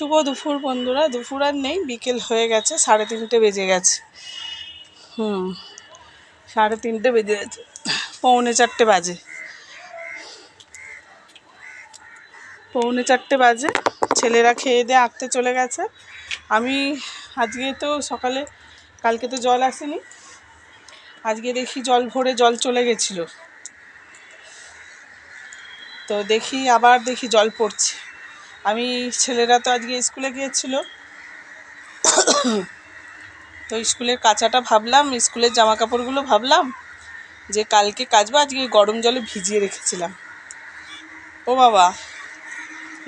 শুভ দুপুর বন্ধুরা। দুপুর আর নেই, বিকেল হয়ে গেছে, 3:30 বেজে গেছে। 3:30 বেজে গেছে, 3:45 বাজে, 3:45 বাজে। ছেলেরা খেয়ে দিয়ে আঁকতে চলে গেছে। আমি আজকে তো সকালে, কালকে তো জল আসেনি, আজকে দেখি জল ভরে জল চলে গেছিলো, তো দেখি আবার দেখি জল পড়ছে। আমি ছেলেরা তো আজকে স্কুলে গিয়েছিল, তো স্কুলের কাচাটা ভাবলাম, স্কুলের জামা কাপড়গুলো ভাবলাম যে কালকে কাচবো, আজকে গরম জলে ভিজিয়ে রেখেছিলাম। ও বাবা,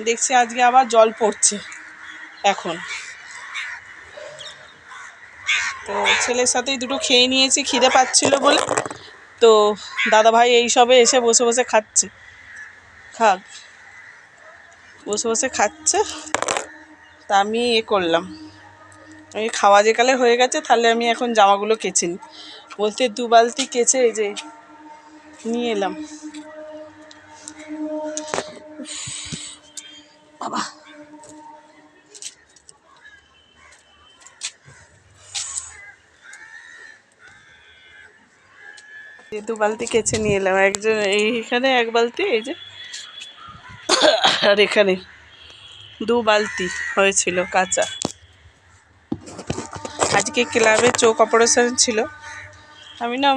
দেখছি আজকে আবার জল পড়ছে এখন। তো ছেলের সাথেই দুটো খেয়ে নিয়েছি, খিদে পাচ্ছিল বলে। তো দাদাভাই এই সবে এসে বসে বসে খাচ্ছে, বসে বসে খাচ্ছে। তা আমি করলাম, আমি খাওয়া যেকালে হয়ে গেছে, তাহলে আমি এখন জামাগুলো কেচে নিই। বলতে 2 বালতি কেচে এই যে নিয়ে এলাম। বাবা, এই 2 বালতি কেচে নিয়ে এলাম। একজন এইখানে 1 বালতি, এই যে, আর এখানে 2 বালতি হয়েছিল কাঁচা। আজকে ক্লাবে চোখ অপারেশন ছিল। আমি না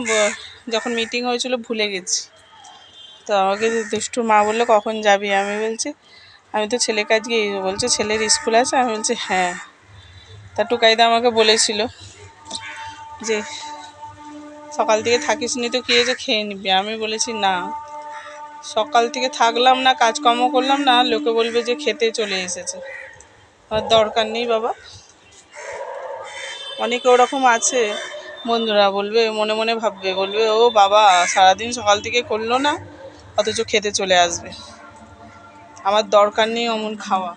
যখন মিটিং হয়েছিল ভুলে গেছি। তো আমাকে দুষ্টু মা বললো কখন যাবি, আমি বলছি আমি তো ছেলেকে আজকে, বলছে ছেলের স্কুল আছে, আমি বলছি হ্যাঁ। তা টুকাইদা আমাকে বলেছিল যে সকাল থেকে থাকিস নি তো কী হয়েছে, খেয়ে নিবি। আমি বলেছি না, সকাল থেকে থাকলাম না, কাজকর্ম করলাম না, লোকে বলবে যে খেতে চলে এসেছে। আর দরকার নেই বাবা। অনেকে ওরকম আছে বন্ধুরা, বলবে মনে মনে ভাববে, বলবে ও বাবা সারাদিন সকাল থেকে করলো না, অথচ খেতে চলে আসবে। আমার দরকার নেই অমন খাওয়া।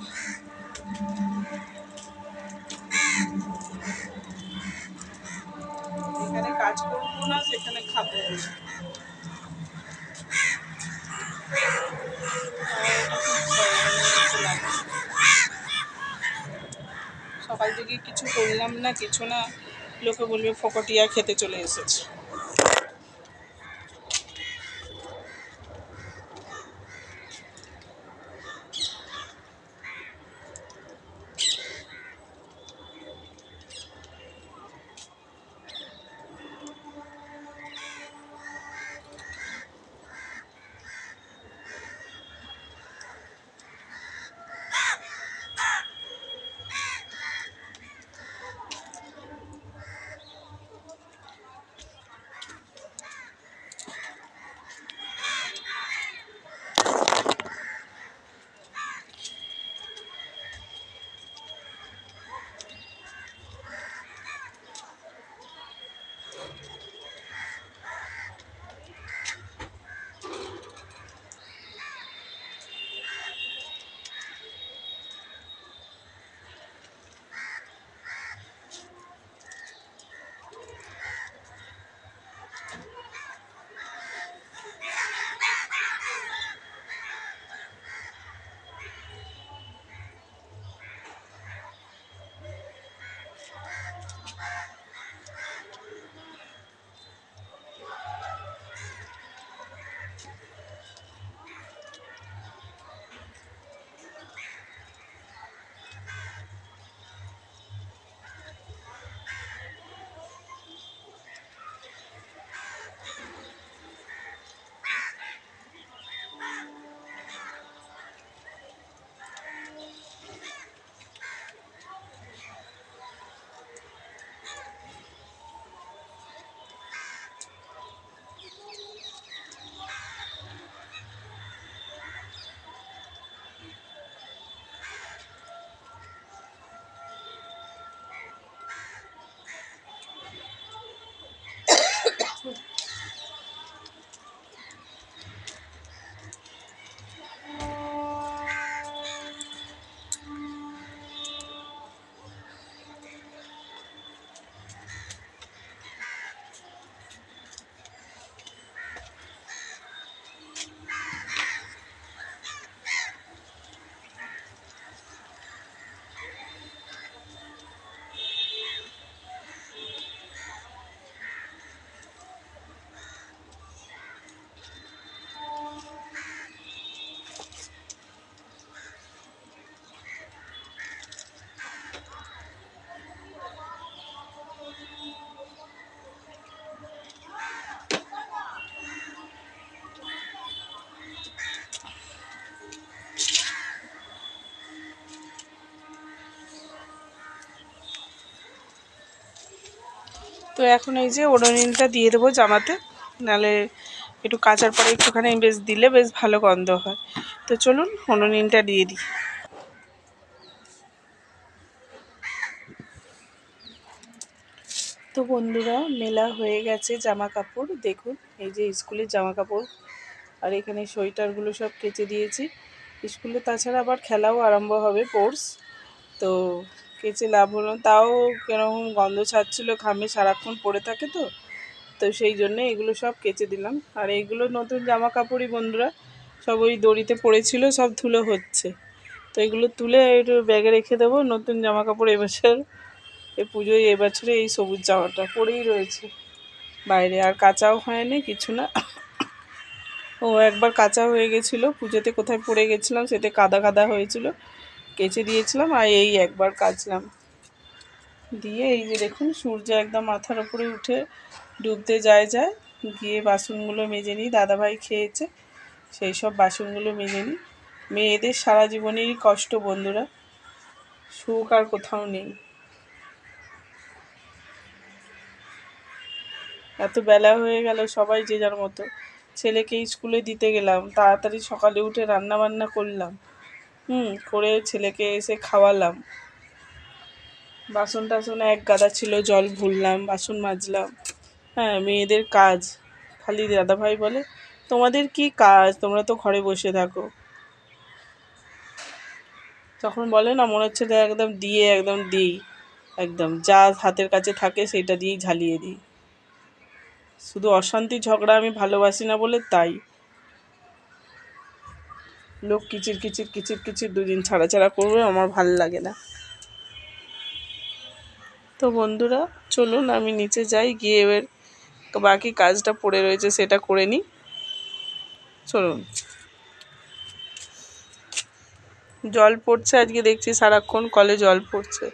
এখানে কাজ করবো না, সেখানে খাবো না। সকাল থেকে কিছু করলাম না, কিছু না, লোকে বলবে ফকটিয়া খেতে চলে এসেছে। তো এখন এই যে ওডোনিলটা দিয়ে দেবো জামাতে, নাহলে একটু কাচার পরে একটুখানি বেশ দিলে বেশ ভালো গন্ধ হয়। তো চলুন ওডোনিলটা দিয়ে দিই। তো বন্ধুরা মেলা হয়ে গেছে জামা কাপড়, দেখুন এই যে স্কুলের জামা কাপড়, আর এখানে সোয়েটারগুলো সব কেচে দিয়েছি। স্কুলে তাছাড়া আবার খেলাও আরম্ভ হবে স্পোর্টস, তো কেচে লাভ হলো, তাও কীরকম গন্ধ ছাড়ছিলো, ঘামে সারাক্ষণ পরে থাকে তো তো সেই জন্যে এগুলো সব কেচে দিলাম। আর এইগুলো নতুন জামা কাপড়ই বন্ধুরা, সব ওই দড়িতে পড়েছিল, সব ধুলো হচ্ছে, তো এগুলো তুলে একটু ব্যাগে রেখে দেবো। নতুন জামা কাপড় এবছর এই পুজোয় এবছরে এই সবুজ জামাটা পরেই রয়েছে বাইরে, আর কাচাও হয়নি কিছু না। ও একবার কাঁচা হয়ে গেছিলো পুজোতে, কোথায় পড়ে গেছিলাম, সেতে কাদা কাদা হয়েছিল, কেচে দিয়েছিলাম, আর এই একবার কাচলাম। দিয়ে এই যে দেখুন সূর্য একদম মাথার উপরে উঠে ডুবতে যায়, গিয়ে বাসনগুলো মেজে নিই, দাদাভাই খেয়েছে সেই সব বাসনগুলো মেজে নিই। মেয়েদের সারা জীবনেরই কষ্ট বন্ধুরা, সুখ আর কোথাও নেই। এত বেলা হয়ে গেল, সবাই যে যার মতো, ছেলেকে স্কুলে দিতে গেলাম, তাড়াতাড়ি সকালে উঠে রান্না বান্না করলাম, করে ছেলেকে এসে খাওয়ালাম, বাসন টাসন এক গাদা ছিল, জল ভরলাম, বাসন মাজলাম। হ্যাঁ, মেয়েদের কাজ। খালি দাদাভাই বলে তোমাদের কি কাজ, তোমরা তো ঘরে বসে থাকো। তখন বলে না, মনে হচ্ছে একদম দিয়ে একদম দিই, একদম যা হাতের কাছে থাকে সেটা দিয়েই ঝালিয়ে দিই। শুধু অশান্তি ঝগড়া আমি ভালোবাসি না বলে তাই। লোক কিচির কিচির কিচির কিচির দুদিন ছাড়া ছাড়া করবে, আমার ভাল লাগে না। তো বন্ধুরা চলুন আমি নিচে যাই, গিয়ে এবার বাকি কাজটা পড়ে রয়েছে সেটা করে নিই, চলুন। জল পড়ছে আজকে, দেখছি সারাক্ষণ কলে জল পড়ছে,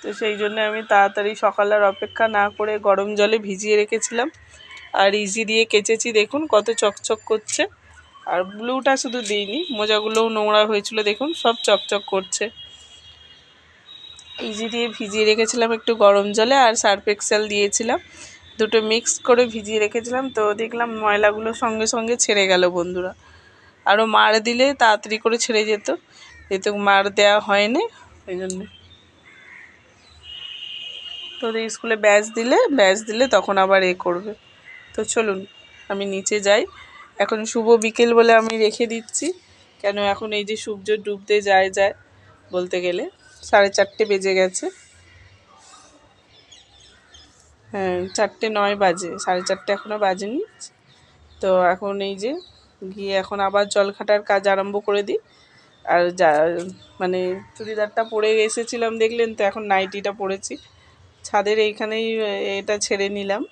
তো সেই জন্য আমি তাড়াতাড়ি সকাল আর অপেক্ষা না করে গরম জলে ভিজিয়ে রেখেছিলাম, আর ইজি দিয়ে কেচেছি, দেখুন কত চকচক করছে। আর ব্লুটা শুধু দিইনি, মোজাগুলোও নোংরা হয়েছিল, দেখুন সব চকচক করছে। ইজি দিয়ে ভিজিয়ে রেখেছিলাম একটু গরম জলে, আর সার্ফ এক্সেল দিয়েছিলাম, দুটো মিক্স করে ভিজিয়ে রেখেছিলাম, তো দেখলাম ময়লাগুলো সঙ্গে সঙ্গে ছেড়ে গেল বন্ধুরা। আরও মার দিলে তাড়াতাড়ি করে ছেড়ে যেত, যেহেতু মার দেওয়া হয়নি ওই জন্য। তো স্কুলে ব্যাচ দিলে তখন আবার করবে। তো চলুন আমি নিচে যাই, এখন শুভ বিকেল বলে আমি রেখে দিচ্ছি, কেন এখন এই যে সূর্য ডুবতে যায় বলতে গেলে 4:30 বেজে গেছে। হ্যাঁ 4:09 বাজে, 4:30 এখনও বাজেনি। তো এখন এই যে গিয়ে এখন আবার জলখাটার কাজ আরম্ভ করে দিই। আর যা মানে চুড়িদারটা পরে এসেছিলাম দেখলেন তো, এখন নাইটিটা পরেছি, ছাদের এইখানেই এটা ছেড়ে নিলাম,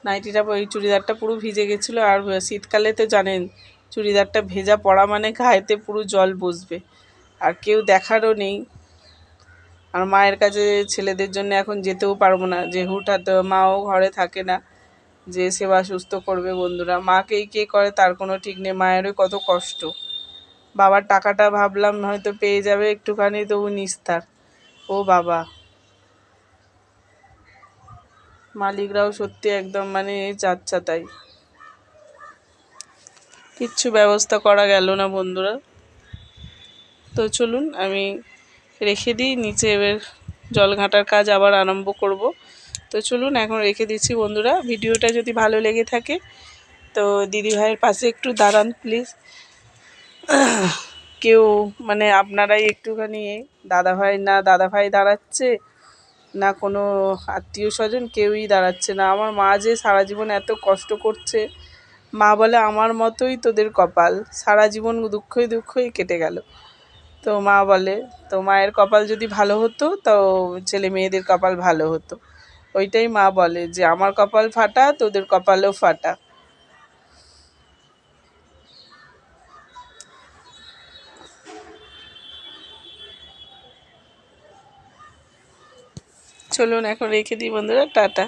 নাইটিটা, ওই চুড়িদারটা পুরো ভিজে গেছিলো, আর শীতকালে তো জানেন চুড়িদারটা ভেজা পড়া মানে গায়েতে পুরো জল বসবে, আর কেউ দেখারও নেই। আর মায়ের কাছে ছেলেদের জন্য এখন যেতেও পারবো না, যে হুটহাট মাও ঘরে থাকে না যে সেবা সুস্থ করবে বন্ধুরা, মাকেই কে করে তার কোনো ঠিক নেই, মায়েরও কত কষ্ট। বাবার টাকাটা ভাবলাম হয়তো পেয়ে যাবে একটুখানি, তবু নিস্তার, ও বাবা, মালিকরাও সত্যি একদম মানে যাচ্ছা তাই, কিচ্ছু ব্যবস্থা করা গেল না বন্ধুরা। তো চলুন আমি রেখে দিই, নিচে এবার জল ঘাঁটার কাজ আবার আরম্ভ করব। তো চলুন এখন রেখে দিচ্ছি বন্ধুরা। ভিডিওটা যদি ভালো লেগে থাকে তো দিদিভাইয়ের পাশে একটু দাঁড়ান প্লিজ, কেউ মানে আপনারাই একটুখানি, দাদাভাই দাঁড়াচ্ছে না, কোনো আত্মীয় স্বজন কেউই দাঁড়াচ্ছে না। আমার মা যে সারা জীবন এত কষ্ট করছে, মা বলে আমার মতোই তোদের কপাল, সারা জীবন দুঃখই দুঃখই কেটে গেল। তো মা বলে, তো মায়ের কপাল যদি ভালো হতো তো ছেলে মেয়েদের কপাল ভালো হতো, ওইটাই মা বলে যে আমার কপাল ফাটা, তোদের কপালও ফাটা। চলুন এখন রেখে দিই বন্ধুরা, টাটা।